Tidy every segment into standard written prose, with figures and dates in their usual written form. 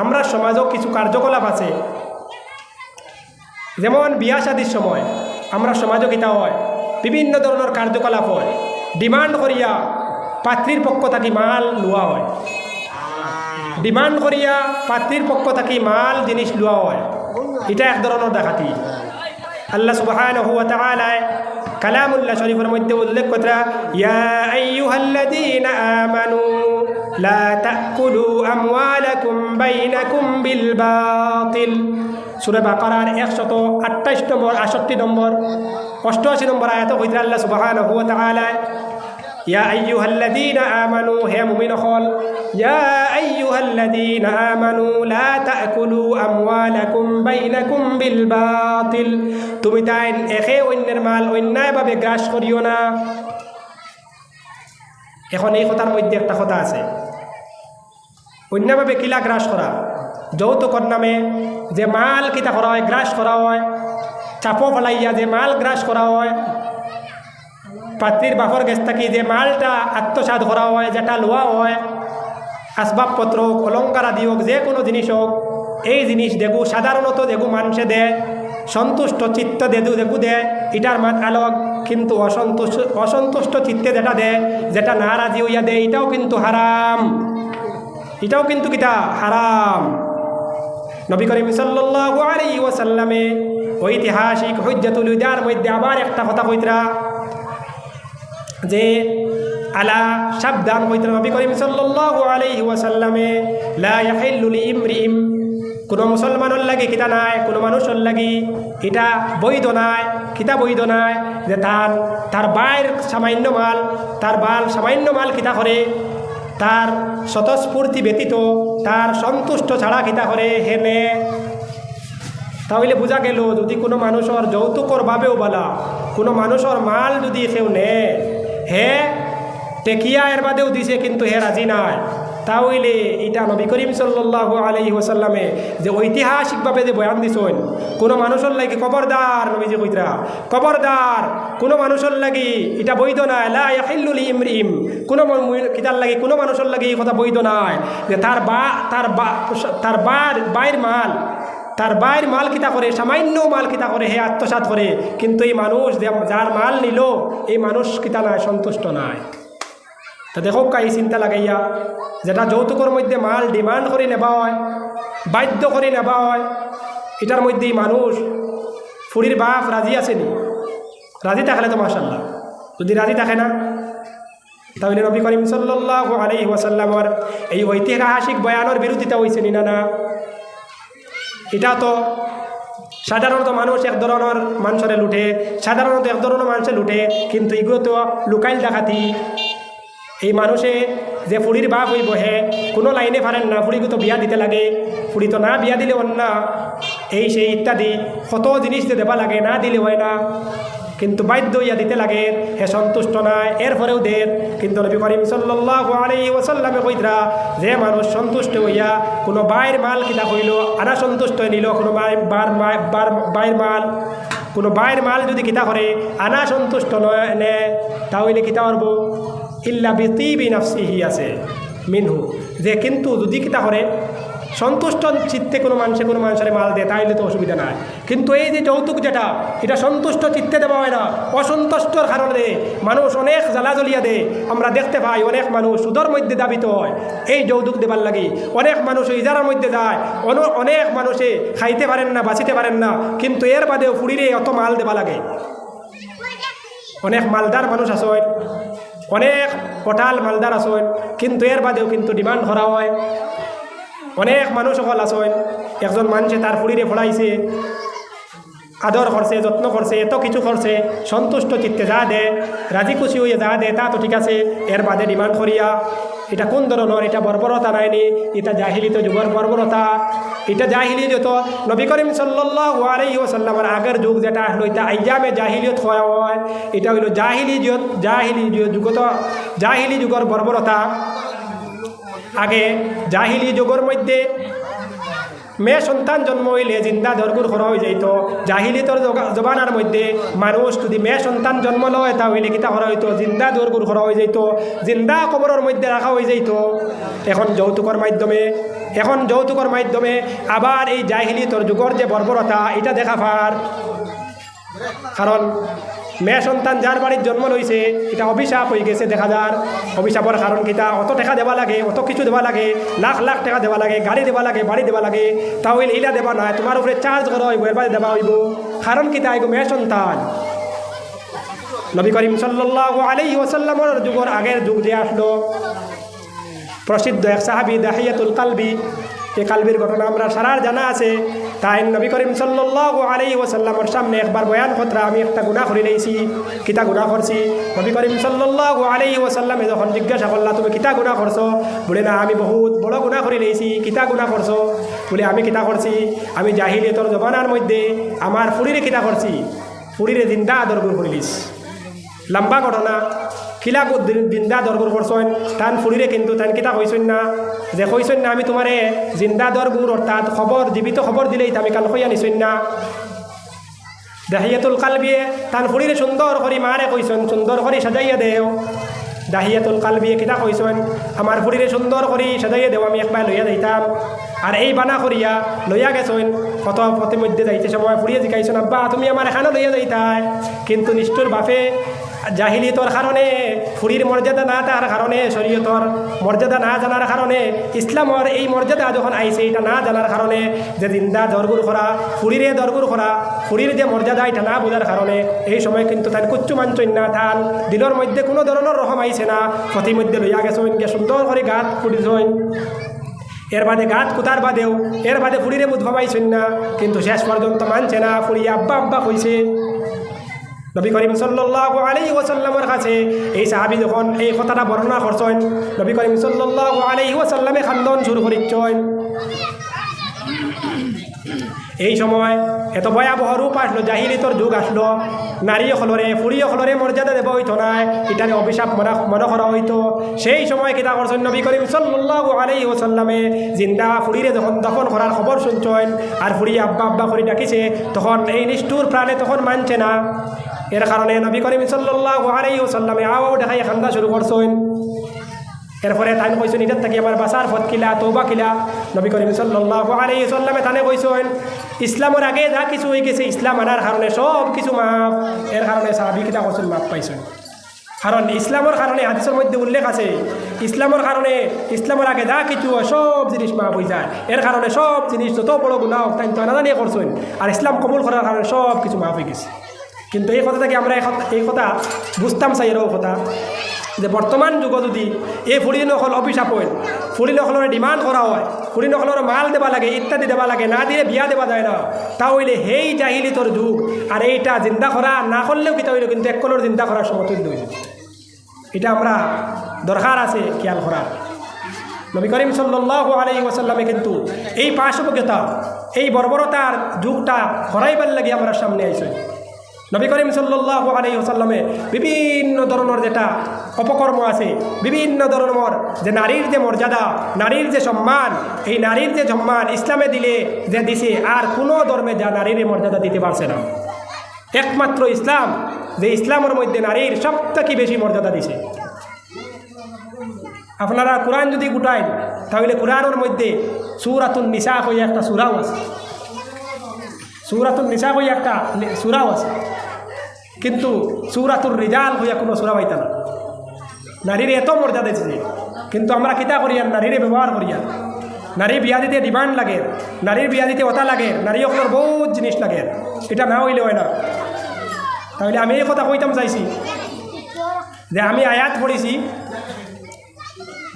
আমরা সমাজও কিছু কার্যকলাপ আছে, যেমন বিয়া শাদির সময় আমরা সমাজও কিতা হয় বিভিন্ন ধরনের কার্যকলাপ হয়, ডিমান্ড করিয়া পাত্রীর পক্ষ থাকি মাল লওয়া হয়, ডিমান্ড করিয়া পাত্রীর পক্ষ থাকি মাল জিনিস লওয়া হয়। এটা এক ধরনের ডাকাতি। আল্লাহ সুবহানাহু ওয়া তাআলা কালামুল্লাহ শরীফের মধ্যে উল্লেখ করা, ইয়া আইয়ুহাল্লাযীনা আমানু লা তাকুলু আমওয়ালাকুম বাইনাকুম বিল বাতিল। সূরা বাকারার 128 নম্বর, 68 নম্বর, 88 নম্বর আয়াতে কইরা আল্লাহ সুবহানাহু ওয়া তাআলা, ইয়া আইয়ুহাল্লাযীনা আমানু, হে মুমিন হল, ইয়া আইয়ুহাল্লাযীনা আমানু লা তাকুলু আমওয়ালাকুম বাইনাকুম বিল বাতিল। তুমি তাই একে অন্যের মাল অন্যায়ভাবে গ্রাস করিও না। এখন এই কথার মধ্যে একটা কথা আছে, অন্যভাবে কিলা গ্রাস করা, যৌতুকর নামে যে মাল কিতা করা হয়, গ্রাস করা হয়, চাপো ফেলাইয়া যে মাল গ্রাস করা হয়, পাত্রীর বাপর গেছ থাকি যে মালটা আত্মসাৎ করা হয়, যেটা লোয়া হয়, আসবাবপত্র হোক, অলঙ্কার আদি হোক, যে কোনো জিনিস হোক, এই জিনিস দেখু সাধারণত দেখু মানুষে দেয়, সন্তুষ্ট চিত্ত দেখু দেয়, এটার মাত আলোক, কিন্তু অসন্তুষ্ট চিত্তে যেটা দেয়, যেটা নারাজি হইয়া দেয়, এটাও কিন্তু হারাম, এটাও কিন্তু কিতা হারাম। নবী করিম সাল্লাল্লাহু আলাইহি ওয়াসাল্লামে ঐতিহাসিক হুজ্জাতুল উদার মধ্যে আবার একটা কথা কইতরা, যে আলা সাবধান হইতে নবী করিম সাল্লাল্লাহু আলাইহি ওয়াসাল্লামে লা ইয়াহিল্লু লিইমরিইম, কোনো মুসলমানের লাগি কিতা নাই, কোনো মানুষের লাগি এটা বৈধ নাই, কিতা বৈধ নাই যে তার বাইর সামান্য মাল, তার সামান্য মাল কিতা করে, তার স্বতঃস্ফূর্তি ব্যতীত, তার সন্তুষ্ট ছাড়া কিতা করে হেনে। তাহলে বোঝা গেল যদি কোনো মানুষের যৌতুকর ভাবেও বলা, কোনো মানুষের মাল যদি কেউ নে, হে টেকিয়া এর বাদেও দিছে কিন্তু হে রাজি নাই, তাহলে এটা নবী করিম সাল্লাল্লাহু আলাইহি ওয়াসাল্লামে যে ঐতিহাসিকভাবে যে বয়ান দিছেন, কোনো মানুষের লাগি খবরদার, নবীজি কইতরা খবরদার, কোনো মানুষের লাগি এটা বৈধ নাই, লা ইয়াহিল্লু লিইমরিইম, কোনো কিতার লাগি কোনো মানুষের লাগি এই কথা বৈধ নাই যে তার বাইর মাল কিতা করে, সামান্য মাল কিতা করে হে আত্মসাৎ করে, কিন্তু এই মানুষ যার মাল নিল এই মানুষ কিতা নাই, সন্তুষ্ট নাই। তা দেখো এই চিন্তা লাগাইয়া, যেটা যৌতুকের মধ্যে মাল ডিমান্ড করে নেওয়া হয়, বাধ্য করে নেওয়া হয়, এটার মধ্যেই মানুষ ফুরির বাপ রাজি আসেনি, রাজি থাকলে তো মাশাআল্লাহ, যদি রাজি থাকে না তাহলে নবী করিম সাল্লাল্লাহু আলাইহি ওয়াসাল্লামের এই ঐতিহাসিক বয়ানের বিরোধিতা হয়েছে না? না, এটা তো সাধারণত মানুষ এক ধরনের মানুষের লুটে, সাধারণত এক ধরনের মানুষের লুটে, কিন্তু এগুলো তো লুকাইল ডাকাতি। এই মানুষে যে ফুড়ির বাপ হইব, হে কোনো লাইনে পারেন না, ফুড়িকে তো বিয়া দিতে লাগে, ফুড়ি তো না বিয়া দিলে অন্য এই সেই ইত্যাদি কত জিনিস যে দেবা লাগে, না দিলে হয় না, কিন্তু বাধ্য হইয়া দিতে লাগে, হে সন্তুষ্ট নাই, এরপরেও দের। কিন্তু নবী করিম সাল্লাল্লাহু আলাইহি ওয়াসাল্লামে কইতরা যে মানুষ সন্তুষ্ট হইয়া কোনো বাইর মাল কিনা হইল, আনা সন্তুষ্ট হয়ে নিল, কোনো বাইর মাল, কোনো বাইর মাল যদি কিতা করে আনা সন্তুষ্ট নয় নে, তাহলে কিতা করবো, ইল্লা বিতিবি নাফসিহি আছে মিনহু, যে কিন্তু যদি কিতা করে সন্তুষ্ট চিত্তে কোনো মানুষের মাল দেয় তাইলে তো অসুবিধা নাই। কিন্তু এই যে যৌতুক যেটা, এটা সন্তুষ্ট চিত্তে দেওয়া হয় না, অসন্তুষ্টর কারণে মানুষ অনেক জ্বালা জ্বলিয়া দেয়। আমরা দেখতে পাই অনেক মানুষ সুদের মধ্যে দাবিত হয় এই যৌতুক দেবার লাগি, অনেক মানুষ ইজারার মধ্যে যায়, অনেক মানুষে খাইতে পারেন না, বাঁচিতে পারেন না, কিন্তু এর বাদেও ফুড়িরে অত মাল দেবা লাগে। অনেক মালদার মানুষ আসেন, অনেক পটাল মালদার আসেন, কিন্তু এর বাদেও কিন্তু ডিমান্ড করা হয়। অনেক মানুষ সকল আসেন, একজন মানুষে তার ফুড়িরে ফোড়াইছে, আদর করছে, যত্ন করছে, এত কিছু করছে, সন্তুষ্ট চিত্তে যা দে, রাজি খুশি হইয়া যা দে তা তো ঠিক আছে, এর বাদে ডিমান্ড করিয়া, এটা কোন ধরনের, এটা বর্বরতা নাইনি, এটা জাহিলিত যুগের বর্বরতা, এটা জাহিলি যত নবী করিম সাল্লাল্লাহু আলাইহি ওয়াসাল্লামের আগের যুগ যেটা আসলো, এটা আইয়ামে জাহিলিয়ত হয়, এটা হইল জাহিলি যুগের বর্বরতা। আগে জাহিলি যুগের মধ্যে মেয়ে সন্তান জন্ম হইলে জিন্দা দরগুর করা হয়ে যাইত। জাহিলিয়তের জমানার মধ্যে মানুষ যদি মেয়ে সন্তান জন্ম লয় তা হইলে কিতা করা হইতো, জিন্দা দরগুর করা হয়ে যাইত, জিন্দা কবরের মধ্যে রাখা হয়ে যাইত। এখন যৌতুকর মাধ্যমে আবার এই জাহিলিয়তের যুগের যে বর্বরতা এটা দেখা পার। কারণ মেয়ে সন্তান যার বাড়ির জন্ম লইছে এটা অভিশাপ হয়ে গেছে। দেখা যার অভিশাপের কারণ কিতা, অত টাকা দেওয়া লাগে, অত কিছু দেওয়া লাগে, লাখ লাখ টাকা দেওয়া লাগে, গাড়ি দেওয়া লাগে, বাড়ি দেওয়া লাগে, তাহলে এইলা দেওয়া নয়, তোমার উপরে চার্জ করা হইব, এবার দেওয়া হইব। কারণ কিতা, এগো মেয়ে সন্তান। নবী করিম সাল্লাল্লাহু আলাইহি ওয়াসাল্লামের যুগের আগের যুগ যে আসলো, প্রসিদ্ধ এক সাহাবী দাহিয়াতুল কালবি, এই কালবির ঘটনা আমরা সারার জানা আছে। তাই নবী করিম সাল্লাল্লাহু আলাইহি ওয়াসাল্লামের সামনে একবার বয়ান কথা আমি একটা গুনাহ করে নিয়েছি। কিতা গুনাহ করছি? নবী করিম সাল্লাল্লাহু আলাইহি ওয়াসাল্লামে যখন জিজ্ঞাসা করলা তুমি কিতা গুনাহ করছো, বলে না আমি বহুত বড় গুনাহ করে নিয়েছি। কিতা গুনাহ করছো? বলে আমি কিতা করছি, আমি জাহিলিয়তের জমানার মধ্যে আমার ফুরিরে কিতা করছি, ফুরিরে জিন্দা দরগুর করিলিস। লম্বা ঘটনা। খিলা জিন্দা দরগুর করছেন টান ফুরিরে, কিন্তু টান কিতা কইছেন না যে কইছেন না আমি তোমারে জিন্দা দরগুর অর্থাৎ খবর, জীবিত খবর দিলেই আমি কাল কইয়া নিছেন না। দাহিয়াতুল কালবিয়ে টান ফুরিরে সুন্দর করি মারে কইছেন, সুন্দর করি সাজাইয়া দেও। দাহিয়াতুল কালবিয়ে কিতা কইছেন, আমার ফুরিরে সুন্দর করি সাজাইয়া দেও, আমি একবার লইয়া যাইতাম। আর এই বানা করিয়া লইয়া গেছেন। কত প্রতিমধ্যে যাইতে সময় ফুরিয়ে জিকাইছেন, আব্বা তুমি আমার এখানে লইয়া যাইতাই। কিন্তু নিষ্ঠুর বাপে জাহিলিয়তর কারণে, ফুরির মর্যাদা না তার কারণে, শরীয়তর মর্যাদা না জানার কারণে, ইসলামর এই মর্যাদা যখন আইছে এটা না জানার কারণে, যে জিন্দা দরগুর করা, ফুরিরে দরগুর করা, ফুরির যে মর্যাদা এটা না বোঝার কারণে এই সময় কিন্তু তার কুচ্ছু মানছেন না, তার দিলের মধ্যে কোনো ধরনের রহম আইছে না। প্রতিমধ্যে লইয়া গেছেন, গিয়ে সুন্দর করে গাত ফুটিছেন। এর বাদে গাত কুতার বাদেও এর বাদে ফুরিরে বুধ ভাবাইছেন না, কিন্তু শেষ পর্যন্ত মানছে না। ফুরি আব্বা আব্বা কইছে। নবী করিম সাল্লাল্লাহু আলাইহি ওয়াসাল্লামের কাছে এই সাহাবী যখন এই কথাটা বর্ণনা করছেন, নবী করিম সাল্লাল্লাহু আলাইহি ওয়াসাল্লামে খান্দন শুরু করিচ্ছেন। এই সময় এত ভয়াবহ রূপ আসলো, জাহিলিয়তের যুগ আসলো। নারী হলরে, ফুরি হলরে মর্যাদা দেব হইতো না, এটারে অভিশাপ মনে করা হইতো। সেই সময় কিতা করছেন নবী করিম সাল্লাল্লাহু আলাইহি ওয়াসাল্লামে জিন্দা ফুরিরে যখন দফন করার খবর শুনছেন, আর ফুরি আব্বা আব্বা করে ডাকিছে, তখন এই নিষ্ঠুর প্রাণে তখন মানছে না। এর কারণে নবী করিম সাল্লাল্লাহু আলাইহি ওয়াসাল্লামে আওয়াও দেখাই কান্দা শুরু করছেন। এরপরে তাই কইছেন এটার থেকে আমার বাসার পথ কিলা, তওবা কিলা। নবী করিম সাল্লাল্লাহু আলাইহি ওয়াসাল্লামে তানে কইছেন ইসলামের আগে যা কিছু হয়ে গেছে, ইসলাম আনার কারণে সব কিছু মাফ। এর কারণে সাহাবী কিতা করছেন, মাফ পাইছেন। কারণ ইসলামের কারণে হাদিসের মধ্যে উল্লেখ আছে, ইসলামের কারণে, ইসলামের আগে যা কিছু সব জিনিস মাফ হয়ে যায়। এর কারণে সব জিনিস যত বড় গুনাহ তাই তো না জানিয়ে করছেন, আর ইসলাম কবুল করার কারণে সব কিছু মাফ হয়ে গেছে। কিন্তু এই কথা থেকে আমরা এই কথা বুঝতাম চাই, এরও কথা যে বর্তমান যুগ যদি এই ফুরি নকল অভিশাপ হয়, ফুরি নকলের ডিমান্ড করা হয়, ফুরি নকলের মাল দেওয়া লাগে, ইত্যাদি দেওয়া লাগে, না দিয়ে বিয়া দেওয়া যায় না, তাহলে সেই জাহিলিয়তের যুগ আর এইটা জিন্দা করা না করলেও কিতা হইল, কিন্তু এক কলর জিন্দা করার সমতুল্য হইল। এটা আমরা দরকার আছে খেয়াল করার। নবী করিম সাল্লাল্লাহু আলাইহি ওয়াসাল্লামে কিন্তু এই পাশবিকতা, এই বর্বরতার যুগটা হরাইবার লাগে আমরা সামনে আইছে। নবী করিম সাল্লাল্লাহু আলাইহি ওয়াসাল্লামে বিভিন্ন ধরনের যেটা অপকর্ম আছে, বিভিন্ন ধরনের যে নারীর যে মর্যাদা, নারীর যে সম্মান, এই নারীর যে সম্মান ইসলামে দিলে যে দিছে, আর কোনো ধর্মে যা নারীর মর্যাদা দিতে পারছে না। একমাত্র ইসলাম, যে ইসলামের মধ্যে নারীর সবথেকে বেশি মর্যাদা দিছে। আপনারা কোরআন যদি গুটাই তাহলে কোরআনের মধ্যে সূরাতুন নিসা হয়ে একটা সূরাও আছে, সূরাতুন নিসা হয়ে একটা সূরাও আছে, কিন্তু সূরাতুর রিজাল হইয়া কোনো সূরা পাইতা না। নারীর এত মর্যাদা দিয়েছে, কিন্তু আমরা কিতা করিয়া নারীরে ব্যবহার করিয়া, নারী বিয়া দিতে ডিমান্ড লাগে, নারীর বিয়া দিতে ওটা লাগে, নারী ওখানে বহুত জিনিস লাগে, এটা না হইলে হয় না। তাহলে আমি এই কথা কইতাম চাইছি যে আমি আয়াত পড়েছি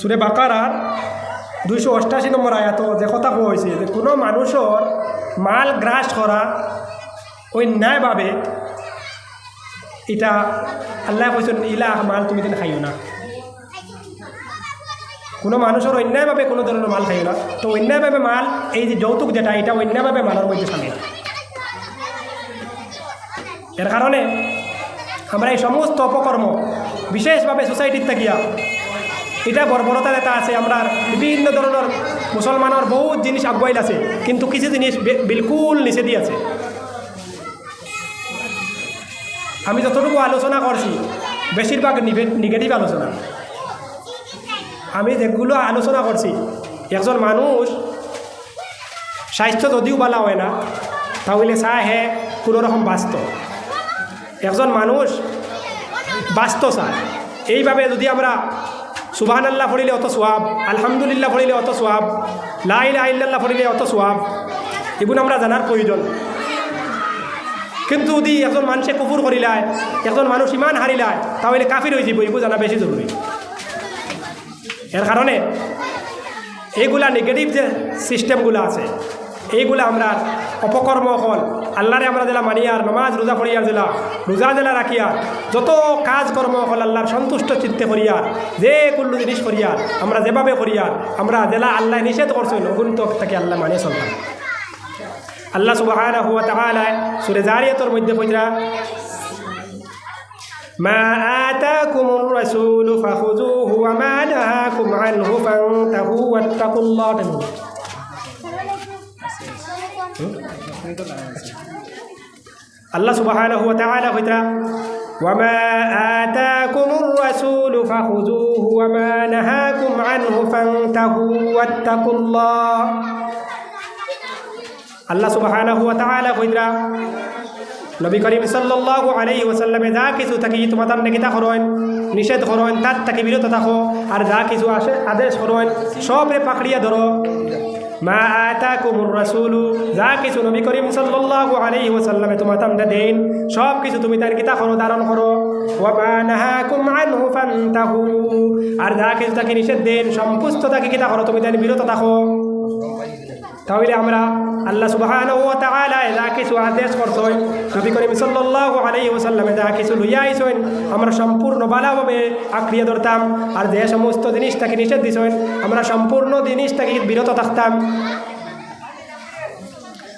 সূরা বাকারার 288 নম্বর আয়াত, যে কথা কইছে যে কোনো মানুষের মাল গ্রাস করা অন্যায়ভাবে, এটা আল্লাহ কইছেন ইলা মাল তুমি দিন খাইও না। কোনো মানুষের অন্যায়ভাবে কোনো ধরনের মাল খাইও না। তো অন্যায়ভাবে মাল, এই যে যৌতুক যেটা, এটা অন্যায়ভাবে মালের মধ্যে সামিল। এর কারণে আমরা এই সমস্ত অপকর্ম বিশেষভাবে সোসাইটির থাকিয়া, এটা বর্বরতা যেটা আছে, আমরা বিভিন্ন ধরনের মুসলমানের বহুত জিনিস আগুয়াইল আছে, কিন্তু কিছু জিনিস বিলকুল নিষে দিয়েছে। আমি যতটুকু আলোচনা করছি বেশিরভাগ নেগেটিভ আলোচনা। আমি যেগুলো আলোচনা করছি, একজন মানুষ স্বাস্থ্য যদিও ভালো হয় না, তাহলে চায় হে কোনোরকম বাঁচত। একজন মানুষ বাঁচত চায়। এইভাবে যদি আমরা সুবহানাল্লাহ পড়িলে অত সোয়াব, আলহামদুলিল্লাহ পড়িলে অত সোয়াব, লা ইলাহা ইল্লাল্লাহ পড়িলে অত সোয়াব, এগুলো আমরা জানার প্রয়োজন। কিন্তু যদি একজন মানুষে কুফুর করিলায়, একজন মানুষ ইমান হারিলায়, তাহলে কাফির হয়ে যাব, এগুলো জানা বেশি জরুরি। এর কারণে এইগুলা নেগেটিভ যে সিস্টেমগুলো আছে, এইগুলা আমরা অপকর্ম হল আল্লাহরে আমরা জেলা মানিয়ার, নমাজ রোজা পড়িয়ার জেলা রোজা জেলা রাখিয়ার, যত কাজকর্ম হল আল্লাহর সন্তুষ্ট চিত্তে করিয়ার, যে কুল্লু জিনিস করিয়ার, আমরা যেভাবে করিয়ার, আমরা জেলা আল্লাহ নিষেধ করছেন ওগুন তো তাকে আল্লাহ মানে চলতাম। আল্লাহ সুবহানাহু ওয়া তাআলা সূরা জারিয়াতের মধ্যে কইরা মা আতাকুমুর রাসূলু ফাখুযুহু ওয়া মা নাহাকুম আনহু ফান্তাহু ওয়াত্তাকুল্লাহ। আল্লাহ সুবহানাহু ওয়া তাআলা কইরা ওয়া মা আতাকুমুর রাসূলু ফাখুযুহু ওয়া মা নাহাকুম আনহু ফান্তাহু ওয়াত্তাকুল্লাহ। আল্লাহ সুবহানাহু ওয়া তাআলা কইরা নবী করিম সাল্লাল্লাহু আলাইহি ওয়াসাল্লামে যা কিছু থাকি তোমাদের নেকিতা করেন, নিষেধ করেন, তার থেকে বিরত থাকো, আর যা কিছু আসে আদেশ করেন সবরে পাকড়িয়া ধরো। মা আতাকুমুর রাসূলু, যা কিছু নবী করিম সাল্লাল্লাহু আলাইহি ওয়াসাল্লামে তোমাদের দেন সব কিছু তুমি তার কিতা করো, ধারণ করো। ওয়া মা নাহাকুম আনহু ফান্তাহু, আর যা কিছু তাকে নিষেধ দেন সমস্ত তাকে কিতা করো, তুমি তার বিরত থাকো। তাহলে আমরা আল্লাহ সুবহানাহু ওয়া তাআলা যা কিছু আদেশ করছেন, নবী করিম সাল্লাল্লাহু আলাইহি ওয়াসাল্লামে যা কিছু লইয়া আইছেন, আমরা সম্পূর্ণ ভালোভাবে আঁকড়িয়ে ধরতাম। আর যে সমস্ত জিনিস তাকে নিষেধ দিছেন, আমরা সম্পূর্ণ জিনিস থেকে বিরত থাকতাম।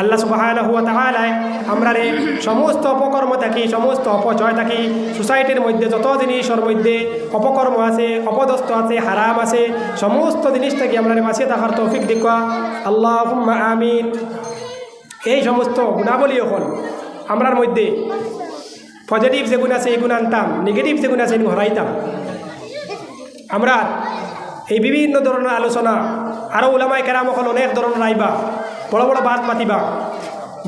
আল্লাহ সুবহানাহু ওয়া তাআলা আমরা সমস্ত অপকর্ম থাকি, সমস্ত অপচয় থাকি, সোসাইটির মধ্যে যত জিনিসের মধ্যে অপকর্ম আছে, অপদস্থ আছে, হারাম আছে, সমস্ত জিনিস থেকে আমরা বাঁচিয়ে থাকার তৌফিক দেখা আল্লাহুম্মা আমিন। এই সমস্ত গুণাবলী এখন আমরার মধ্যে পজিটিভ যে গুণ আছে এই গুণ আনতাম, নেগেটিভ যে গুণ আছে এই হরাইতাম। আমরা এই বিভিন্ন ধরনের আলোচনা আরও উলামায়ে কেরাম এখন অনেক ধরনের আইবা, বড় বড় বাত পাতিবা,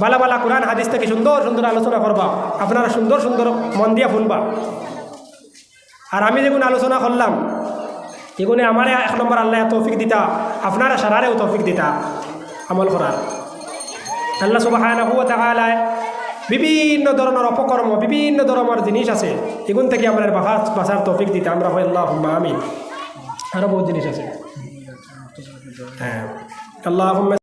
বালা বালা কোরআন হাদিস থেকে সুন্দর সুন্দর আলোচনা করবা, আপনারা সুন্দর সুন্দর মন দিয়া শুনবা। আর আমি যেগুলো আলোচনা করলাম এগুলো আমারে এক নম্বর আল্লাহ তৌফিক দিতা, আপনারা সারারেও তৌফিক দিতা আমল করার। আল্লাহ সুবহানাহু ওয়া তাআলা বিভিন্ন ধরনের অপকর্ম, বিভিন্ন ধরনের জিনিস আছে, এগুন থেকে আমরা বাঁচার তৌফিক দিতা। আমরা হয় আল্লাহুম্মা আমিন। আরও বহুত জিনিস আছে। হ্যাঁ, আল্লাহুম্মা